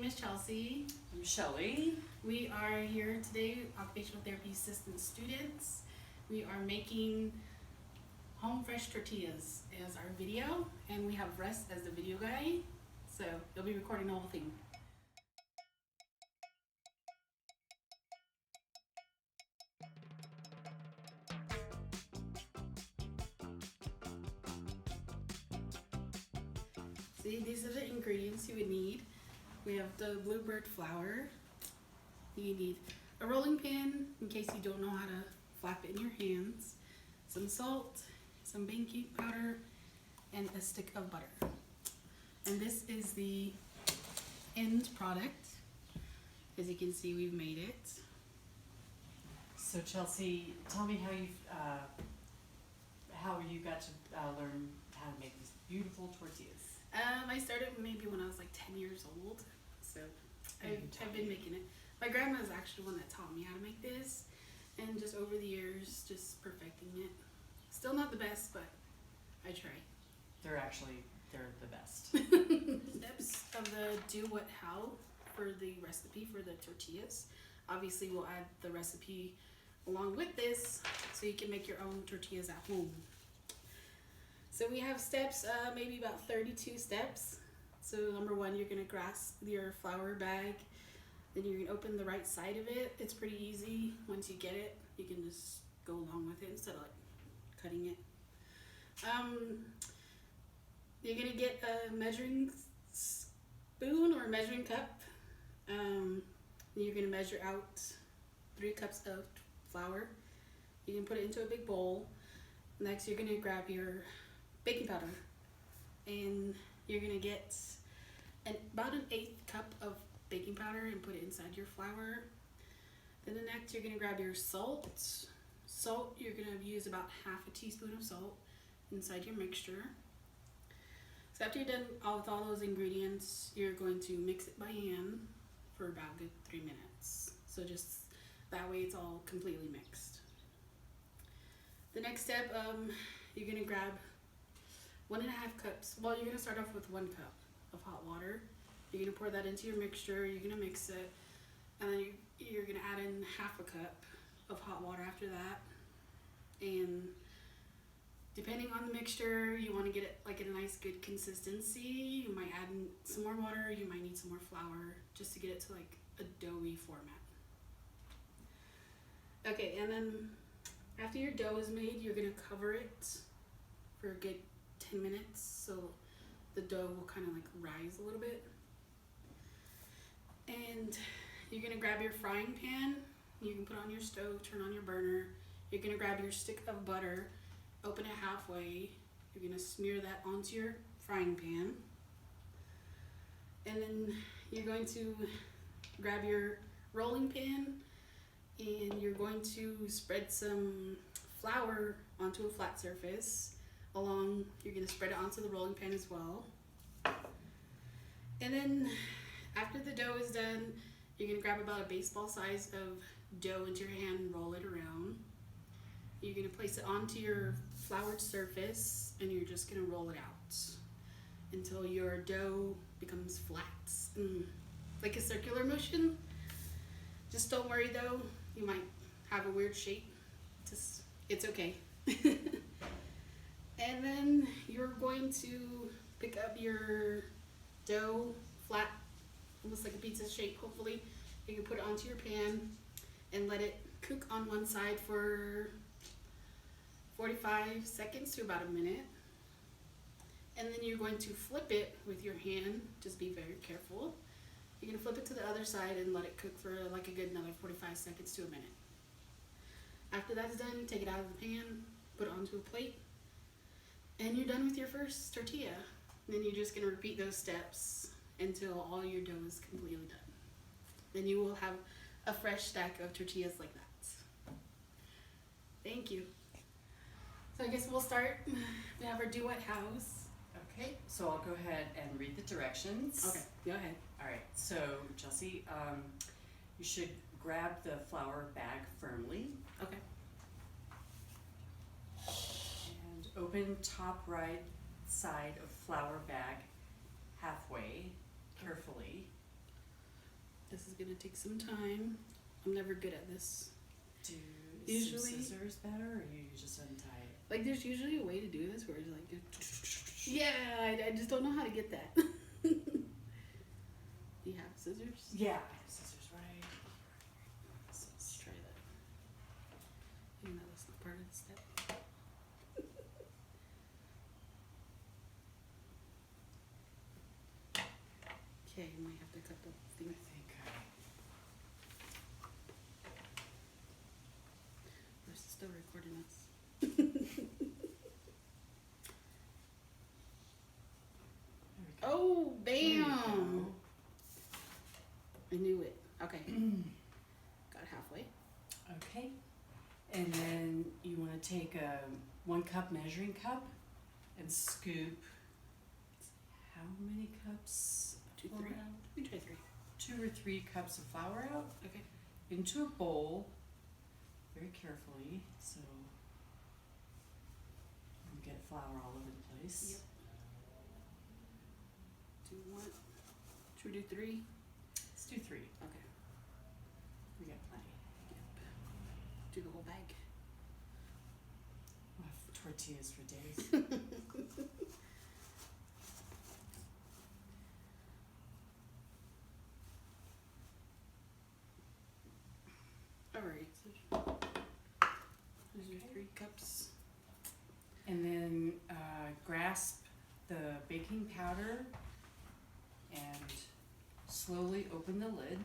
is Chelsea. I'm Shelly. We are here today, occupational therapy assistant students. We are making home fresh tortillas as our video, and we have Russ as the video guy. So he'll be recording the whole thing. See, these are the ingredients you would need. We have the bluebird flour. You need a rolling pin in case you don't know how to flap it in your hands, some salt, some baking powder, and a stick of butter. And this is the end product. As you can see, we've made it. So Chelsea, tell me how you got to learn how to make these beautiful tortillas. I started maybe when I was like 10 years old, so I've been making it. My grandma is actually the one that taught me how to make this, and just over the years, just perfecting it. Still not the best, but I try. They're the best. Steps of the do what how for the recipe for the tortillas. Obviously, we'll add the recipe along with this so you can make your own tortillas at home. So we have steps, maybe about 32 steps. So number one, you're gonna grasp your flour bag. Then you're gonna open the right side of it. It's pretty easy. Once you get it, you can just go along with it instead of like cutting it. You're gonna get a measuring spoon or measuring cup. You're gonna measure out 3 cups of flour. You can put it into a big bowl. Next, you're gonna grab your baking powder, and you're gonna get about an 1/8 cup of baking powder and put it inside your flour. Then the next, you're gonna grab your salt. Salt, you're gonna use about 1/2 teaspoon of salt inside your mixture. So after you're done with all those ingredients, you're going to mix it by hand for about a good 3 minutes. So just that way it's all completely mixed. The next step, you're gonna grab 1.5 cups. Well, you're gonna start off with 1 cup of hot water. You're gonna pour that into your mixture. You're gonna mix it, and then you're gonna add in 1/2 cup of hot water after that. And depending on the mixture, you want to get it like in a nice good consistency. You might add in some more water. You might need some more flour just to get it to like a doughy format. Okay, and then after your dough is made, you're gonna cover it for a good 10 minutes so the dough will kind of like rise a little bit. And you're gonna grab your frying pan. You can put it on your stove, turn on your burner. You're gonna grab your stick of butter, open it halfway. You're gonna smear that onto your frying pan. And then you're going to grab your rolling pin, and you're going to spread some flour onto a flat surface. You're gonna spread it onto the rolling pin as well. And then after the dough is done, you're gonna grab about a baseball size of dough into your hand and roll it around. You're gonna place it onto your floured surface, and you're just gonna roll it out until your dough becomes flat, like a circular motion. Just don't worry though, you might have a weird shape. It's okay. And then you're going to pick up your dough, flat, almost like a pizza shape, hopefully. You can put it onto your pan and let it cook on one side for 45 seconds to about a minute. And then you're going to flip it with your hand. Just be very careful. You're going to flip it to the other side and let it cook for like a good another 45 seconds to a minute. After that's done, take it out of the pan, put it onto a plate, and you're done with your first tortilla. Then you're just going to repeat those steps until all your dough is completely done. Then you will have a fresh stack of tortillas like that. Thank you. So I guess we'll start. We have our do what hows. Okay, so I'll go ahead and read the directions. Okay, go ahead. All right, so Chelsea, you should grab the flour bag firmly. Okay. And open top right side of flour bag halfway, carefully. This is gonna take some time. I'm never good at this. Is Usually- scissors better, or you just untie it? Like, there's usually a way to do this where it's like, yeah, I just don't know how to get that. Do you have scissors? Yeah, I have scissors, right? So let's try that. Even though that's not part of the step. Okay, you might have to cut the I thing. think Or is it still recording us? there we go. Oh, There you bam! go. I knew it. Okay. Got halfway. Okay, and then you want to take a 1 cup measuring cup and scoop how many cups? 2, 3. We try 3. 2 or 3 cups of flour out Okay. into a bowl very carefully so you don't get flour all over the place. Yep. Do 1. Should we do 3? Let's do 3. Okay. We got plenty. Yep. Do the whole bag. We'll have tortillas for days. Alright. So those are 3 cups. And then grasp the baking powder and slowly open the lid.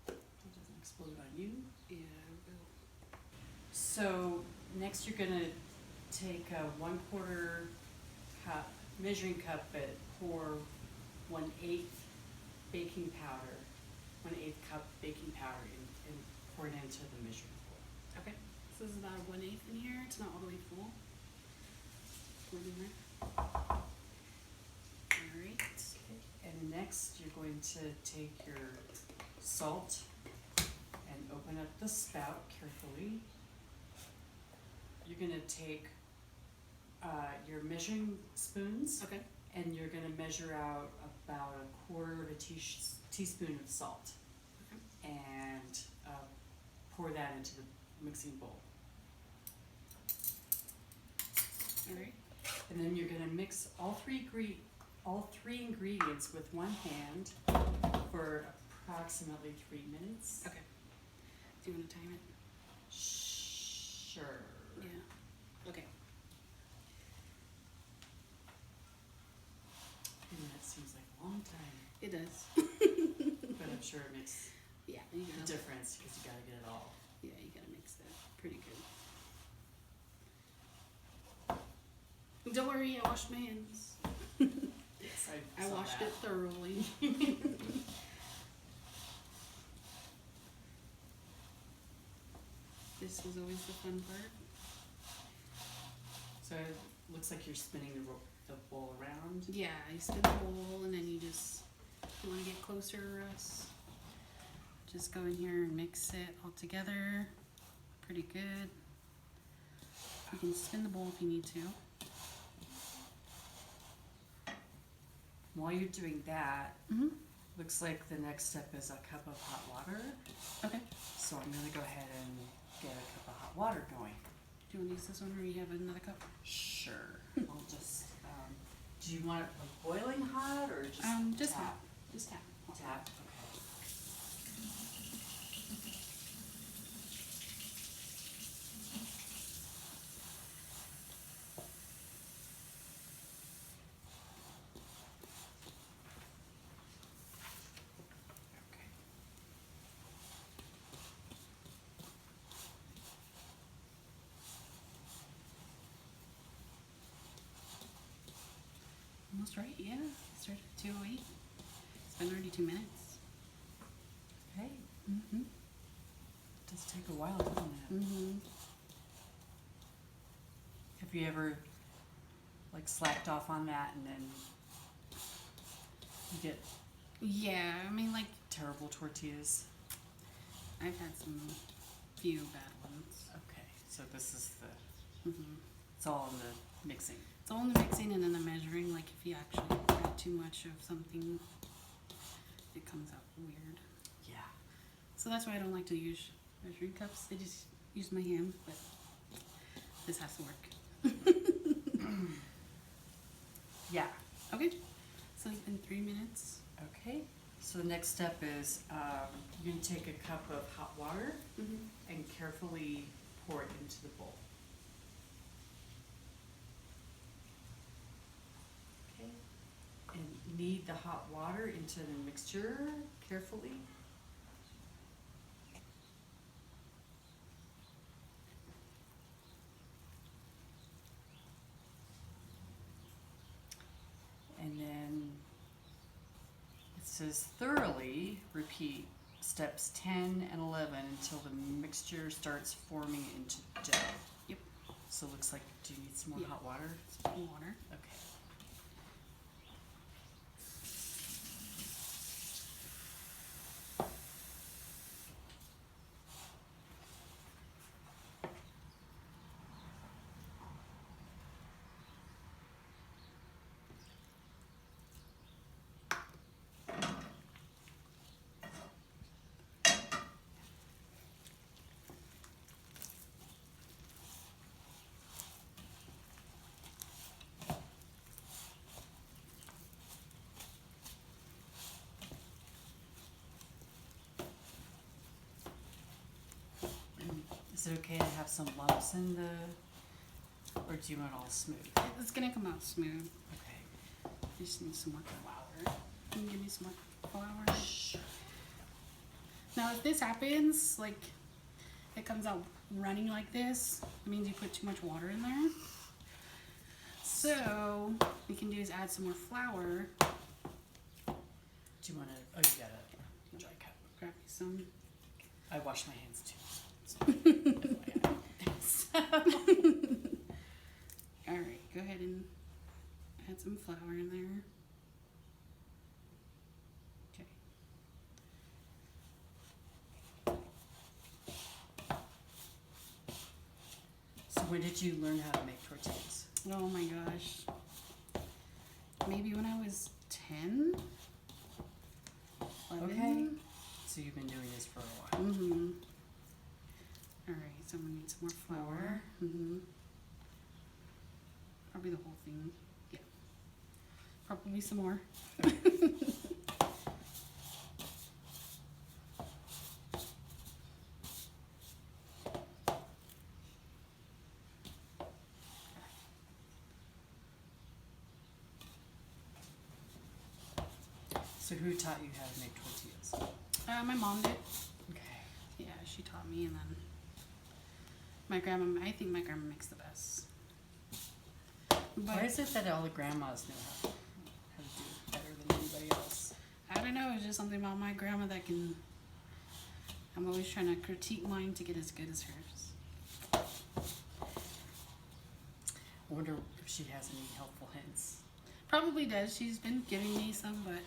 It doesn't explode on you. Yeah, I will. So next you're gonna take a 1/4 cup, measuring cup, but pour 1/8 baking powder, 1/8 cup baking powder and pour it into the measuring bowl. Okay. So this is about a 1/8 in here. It's not all the way full. Pour it in there. Alright. And next you're going to take your salt and open up the spout carefully. You're gonna take your measuring spoons Okay. and you're gonna measure out about 1/4 of a teaspoon of salt Okay. and pour that into the mixing bowl. Alright. And then you're gonna mix all three ingredients with one hand for approximately 3 minutes. Okay. Do you want to time it? Sure. Yeah. Okay. 3 minutes seems like a long time, It does. but I'm sure it makes Yeah. You a gotta. difference because you gotta get it all. Yeah, you gotta mix that pretty good. Don't worry, I washed my hands. Yes, I saw washed that. it thoroughly. This is always the fun part. So it looks like you're spinning the bowl around. Yeah, you spin the bowl and then you just, if you want to get closer, Russ, just go in here and mix it all together. Pretty good. You can spin the bowl if you need to. While you're doing that, Mm-hmm. looks like the next step is a cup of hot water. Okay. So I'm gonna go ahead and get a cup of hot water going. Do you want to use this one or you have another cup? Sure. I'll just, do you want it like boiling hot or just Just tap? hot. Just tap. Tap, okay. Okay. Almost right, yeah. Started at 2:08. It's been already 2 minutes. Okay. Mm-hmm. It does take a while, doesn't it? Mm-hmm. Have you ever like slacked off on that and then you get Yeah, I mean, like, terrible tortillas? I've had some few bad ones. Okay, so this is the, Mm-hmm. it's all in the mixing. It's all in the mixing and in the measuring. Like, if you actually add too much, much of something, it comes out weird. Yeah. So that's why I don't like to use measuring cups. I just use my hand, but this has to work. Yeah. Okay, so it's been 3 minutes. Okay. So the next step is you're going to take a cup of hot water Mm-hmm. and carefully pour it into the bowl. Okay. And knead the hot water into the mixture carefully. And then it says thoroughly repeat steps 10 and 11 until the mixture starts forming into dough. Yep. So it looks like, do you need some more Yeah. hot water? Water. Okay. Is it okay to have some lumps in the, or do you want it all smooth? It's gonna come out smooth. Okay. I just need some more flour. Can you give me some more flour? Sure. Now, if this happens, like it comes out running like this, it means you put too much water in there. So, what you can do is add some more flour. Do you want to, oh, you got a dry cup. Grab me some. I wash my hands too. So, Alright, go ahead and add some flour in there. Okay. so when did you learn how to make tortillas? Oh my gosh. Maybe when I was 10? 11? Okay. So you've been doing this for a while. Mm-hmm. Alright, so I'm gonna need some more flour. Mm-hmm. Probably the whole thing. Yeah. Probably some more. So who taught you how to make tortillas? My mom did. Okay. Yeah, she taught me, and then my grandma. I think my grandma makes the best. But Why is it that all the grandmas know how to do it better than anybody else? I don't know. It's just something about my grandma that can. I'm always trying to critique mine to get as good as hers. I wonder if she has any helpful hints. Probably does. She's been giving me some, but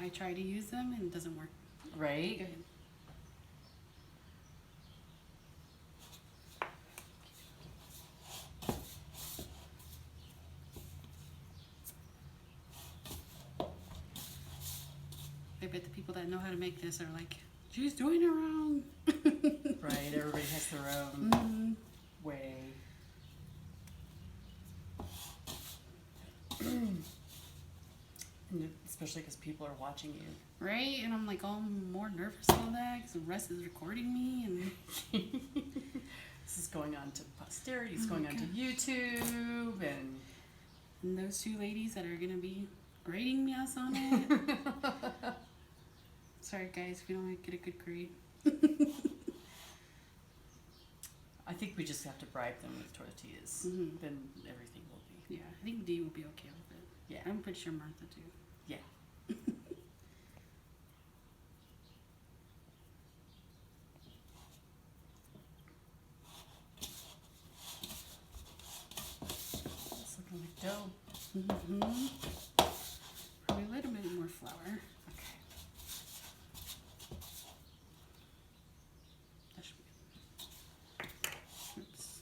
I try to use them and it doesn't work. Right? Good. I bet the people that know how to make this are like, she's doing it wrong. Right, everybody has their own Mm-hmm. way. And especially because people are watching you. Right? And I'm like all more nervous on that because the rest is recording me. And This is going on to posterity, it's Oh going my on to gosh. YouTube, and those two ladies that are going to be grading me us on it. Sorry, guys, if you don't get a good grade. I think we just have to bribe them with tortillas. Mhm. Then everything will be. Yeah, I think Dee will be okay with it. Yeah. I'm pretty sure Martha too. Yeah. It's looking like dough. Mm-hmm. Probably a little bit more flour. Okay. That should be good. Oops.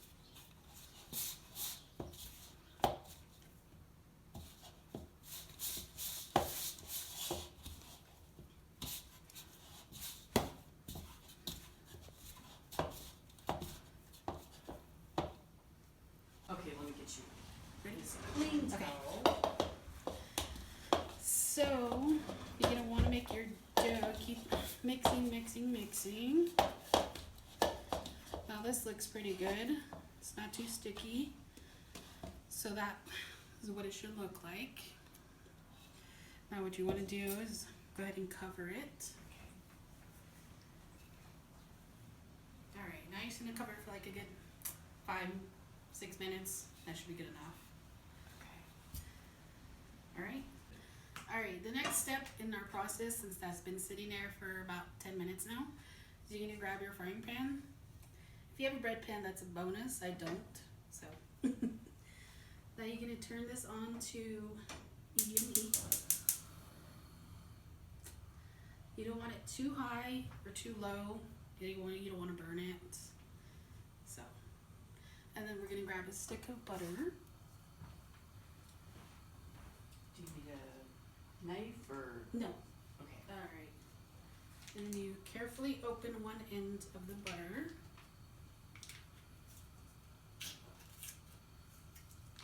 So you're gonna want to make your dough. Keep mixing, mixing, mixing. Now this looks pretty good. It's not too sticky. So that is what it should look like. Now what you want to do is go ahead and cover it. Alright, now you're just going to cover it for like a good 5-6 minutes. That should be good enough. Alright. Alright, the next step in our process, since that's been sitting there for about 10 minutes now, is you're going to grab your frying pan. If you have a bread pan, that's a bonus. I don't. So now you're going to turn this on to medium heat. You don't want it too high or too low. You don't want to burn it. So, and then we're going to grab a stick of butter. Do you need a knife or? No. Okay. Alright. And then you carefully open one end of the butter.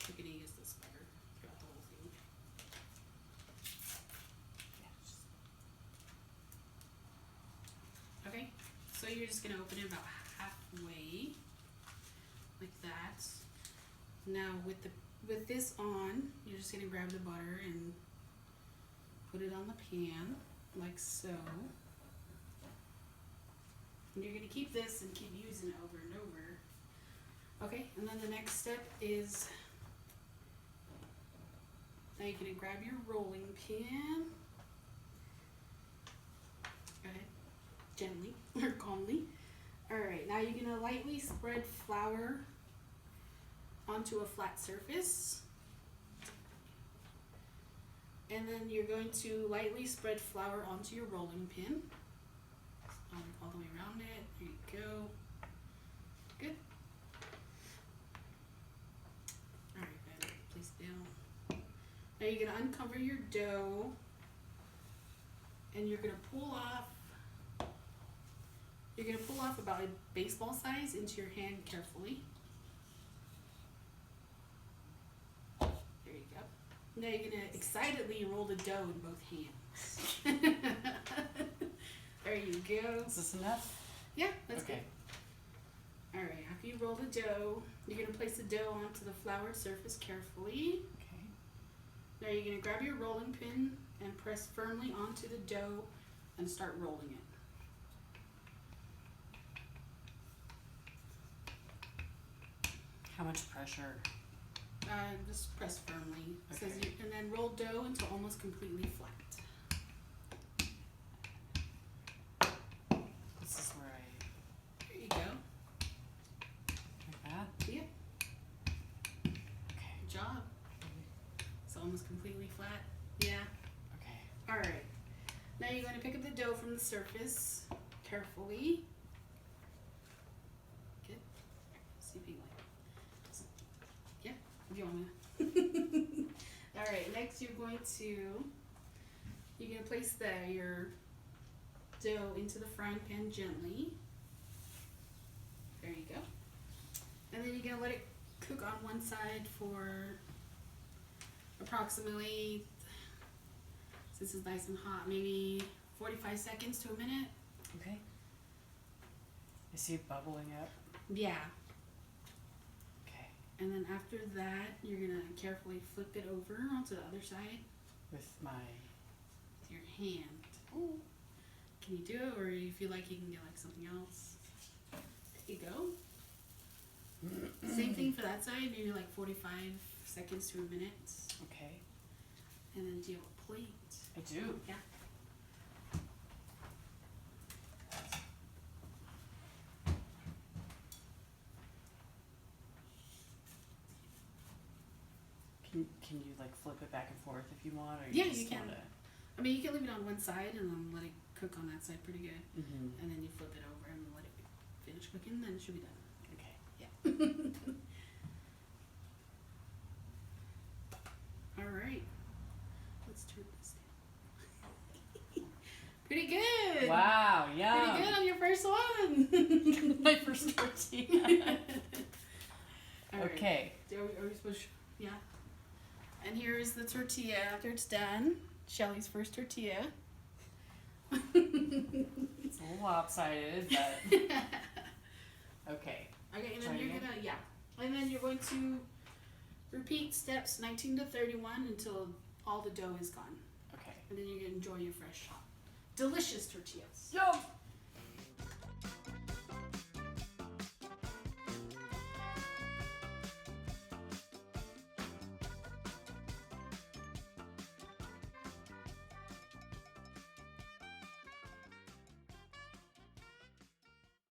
You're going to use this butter throughout the whole thing. Okay, so you're just going to open it about halfway, like that. Now with this on, you're just going to grab the butter and put it on the pan, like so. And you're going to keep this and keep using it over and over. Okay, and then the next step is, now you're going to grab your rolling pin. Go ahead. Gently or calmly. Alright, now you're going to lightly spread flour onto a flat surface. And then you're going to lightly spread flour onto your rolling pin. All the way around it. There you go. Good. Alright, then place it down. Now you're going to uncover your dough and you're going to pull off. You're going to pull off about a baseball size into your hand carefully. There you go. Now you're going to excitedly roll the dough in both hands. There you go. Is this enough? Yeah, that's okay. Good. Alright, after you roll the dough, you're going to place the dough onto the floured surface carefully. Okay. Now you're going to grab your rolling pin and press firmly onto the dough and start rolling it. How much pressure? Just press firmly. It Okay. says and then roll dough until almost completely flat. This is where I, There you go. like that? Yep. Okay. Good job. It's almost completely flat. Yeah. Okay. Alright. Now you're going to pick up the dough from the surface carefully. Good. See if you like. Yeah, if you want to. Alright, next you're going to place your dough into the frying pan gently. There you go. And then you're going to let it cook on one side for approximately, since it's nice and hot, maybe 45 seconds to a minute. Okay. I see it bubbling up. Yeah. Okay. And then after that, you're going to carefully flip it over onto the other side With my. with your hand. Ooh. Can you do it, or you feel like you can get like something else? There you go. Same thing for that side, maybe like 45 seconds to a minute. Okay. And then do you have a plate? I do. Yeah. Can you like flip it back and forth if you want, or Yeah, just you can. wanna- I mean, you can leave it on one side and then let it cook on that side pretty good. Mhm. And then you flip it over and let it finish cooking, then it should be done. Okay. Yeah. Alright. Let's turn this down. Pretty good! Wow. Pretty Yeah. good on your first one! My first tortilla. Alright. Okay. Are we supposed to, yeah. And here is the tortilla after it's done. Shelly's first tortilla. It's a little lopsided, but okay. Okay, and Try then you're again? gonna and then you're going to repeat steps 19 to 31 until all the dough is gone, Okay. and then you can enjoy your fresh, hot, delicious tortillas. Yum!